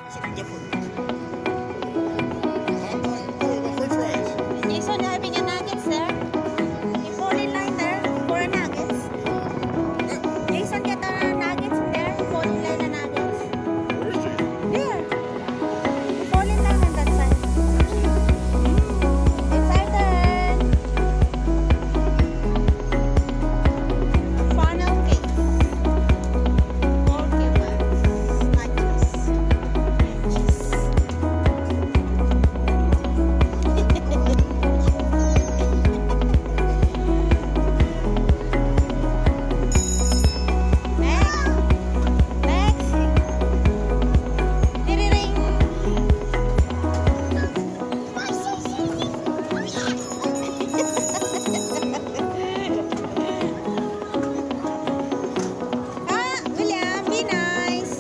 Chicken different. French fries. Jason, having a nuggets there? You fall in line there for a nuggets. Jason, get a nuggets in there. Fall in line a nuggets. Where is she? There. You fall in line on that side. Excited. Funnel cake. Nuggets. Next. Tiriring. William, be nice.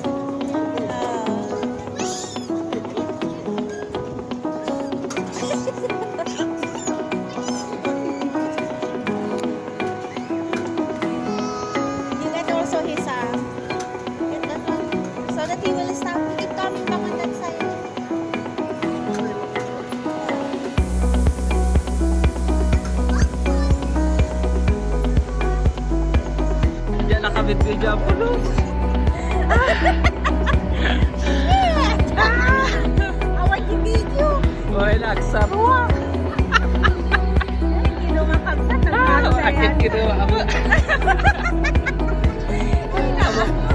You get also his get that one so that he will stop. Keep coming back on that side. Diyan nakabit-video po, no? Awag yung video. Hoy, nagsarwa. Kinumakagsak ng Akit kinuha ako.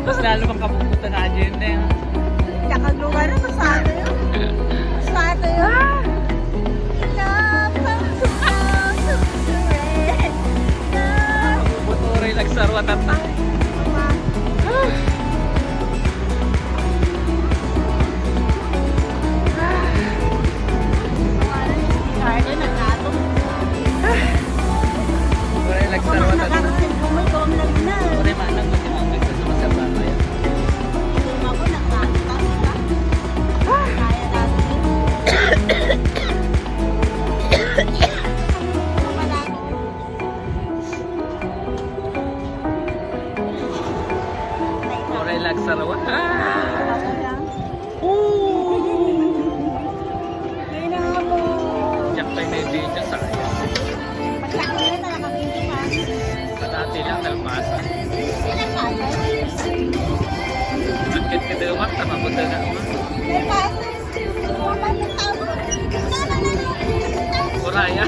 Mas lalo kang kapupunta na dyan eh. Nakagawa na masado yun. Masado yun. Motoray nagsarwa tatay. Motoray nagsarwa tatay. Motoray manang mag-imamag sa sumasarwa na yan. Motoray nagsarwa. Diyak tayo may video sa kanya. Patati lang, kalpasa. Sakit ka daw, Marta. Mabuta na ako. Kuraya.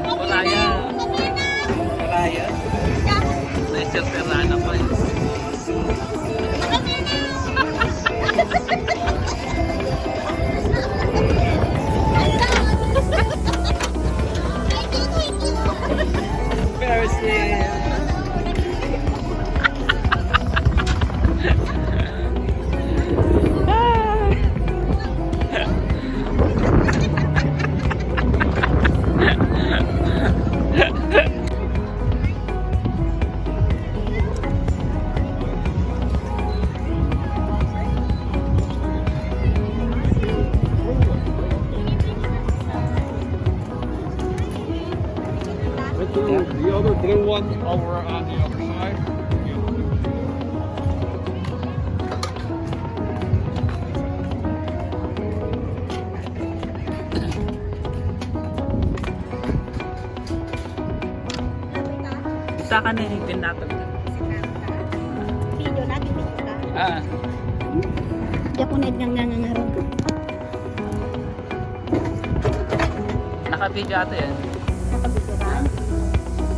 Kuraya. Kuraya. Naisirtirana pa yun. Embarrassing. The other blue one over on the other side. Isa ka nilitin natin. Video natin, video ka. Ah, Japunid ng nangangarap ko. naka-video ata yan. Nakabiguran.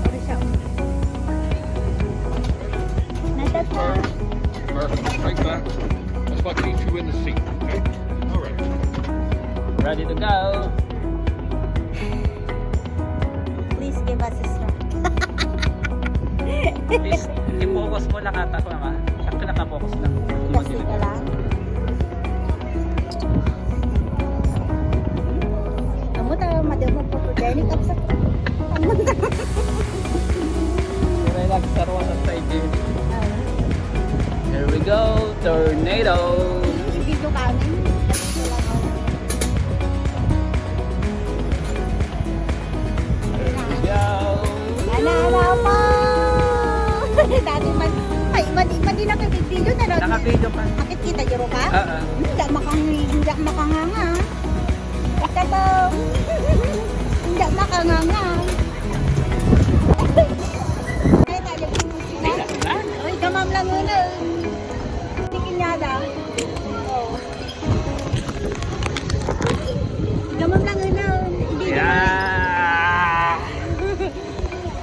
Sorry siya. Natata. Perfect. Like that. That's what keeps you in the seat. Okay. All right. Ready to go. Please give us a strap. Please, i-focus mo lang ata ko naman. Sakto naka-focus lang. Kasi ka lang. Kamu tayo madamo po to. Dahil kapsa ko. Relax, sarwa sa side din. Here we go, tornado. Video kami. Here we go. Dati man, ay, madi na kay video na lang. Naka-video video ka. Kapit kita, juro ka? Oo. Hindi makanganga. Kato. Hindi makanganga. Ay, tayo kung sila. Ay, gamam lang una. Tikinyada. Oo. Gamam lang una. Hindi Yeah!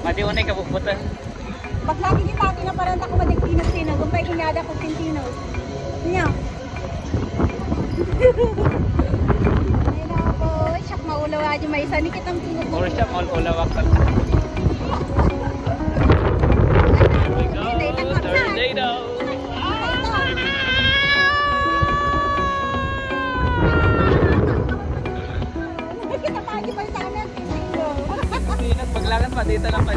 Mati unay ka pupunta. pag lagi kita atin na parang ako madigtinos-tino, gumpay kinyada ko tintinos. Niya. Ay nako, siyak maulaw aja may isa ni kitang pinag. Or siya ulawak ka. Here we go, tornado! Kita pagi pa sa amin, tintinos. Hindi, paglangan pa dito lang pa.